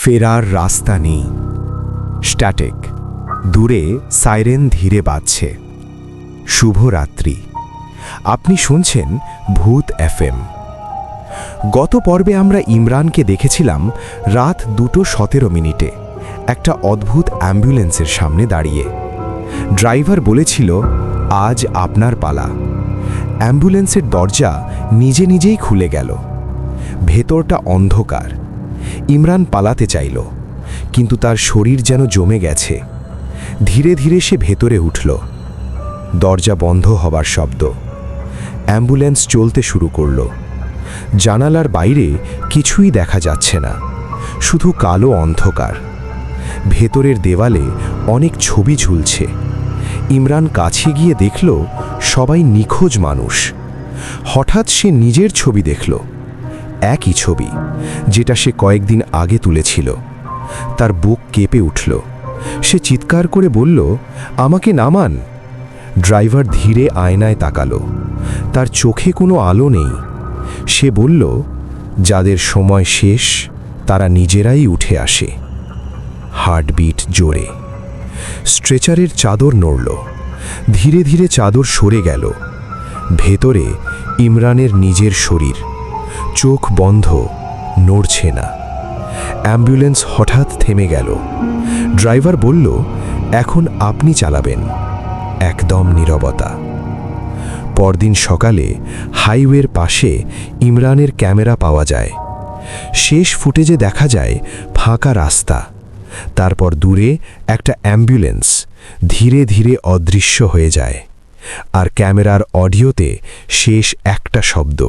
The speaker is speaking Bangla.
ফেরার রাস্তা নেই। স্ট্যাটিক। দূরে সাইরেন ধীরে বাজছে। শুভরাত্রি। আপনি শুনছেন ভূত এফএম। গত পর্বে আমরা ইমরানকে দেখেছিলাম রাত 2:17 একটা অদ্ভুত অ্যাম্বুলেন্সের সামনে দাঁড়িয়ে। ড্রাইভার বলেছিল, আজ আপনার পালা। অ্যাম্বুলেন্সের দরজা নিজে নিজেই খুলে গেল। ভেতরটা অন্ধকার। ইমরান পালাতে চাইল, কিন্তু তার শরীর যেন জমে গেছে। ধীরে ধীরে সে ভেতরে উঠল। দরজা বন্ধ হবার শব্দ। অ্যাম্বুলেন্স চলতে শুরু করল। জানালার বাইরে কিছুই দেখা যাচ্ছে না, শুধু কালো অন্ধকার। ভেতরের দেওয়ালে অনেক ছবি ঝুলছে। ইমরান কাছে গিয়ে দেখল সবাই নিখোঁজ মানুষ। হঠাৎ সে নিজের ছবি দেখল, একই ছবি যেটা সে কয়েকদিন আগে তুলেছিল। তার বুক কেঁপে উঠল। সে চিৎকার করে বলল, আমাকে নামান। ড্রাইভার ধীরে আয়নায় তাকালো। তার চোখে কোনো আলো নেই। সে বলল, যাদের সময় শেষ তারা নিজেরাই উঠে আসে। হার্টবিট জোরে। স্ট্রেচারের চাদর নড়ল। ধীরে ধীরে চাদর সরে গেল। ভেতরে ইমরানের নিজের শরীর। চোখ বন্ধ, নড়ছে না। অ্যাম্বুলেন্স হঠাৎ থেমে গেল। ড্রাইভার বলল, এখন আপনি চালাবেন। একদম নীরবতা। পরদিন সকালে হাইওয়ের পাশে ইমরানের ক্যামেরা পাওয়া যায়। শেষ ফুটেজে দেখা যায় ফাঁকা রাস্তা। তারপর দূরে একটা অ্যাম্বুলেন্স ধীরে ধীরে অদৃশ্য হয়ে যায়। আর ক্যামেরার অডিওতে শেষ একটা শব্দ,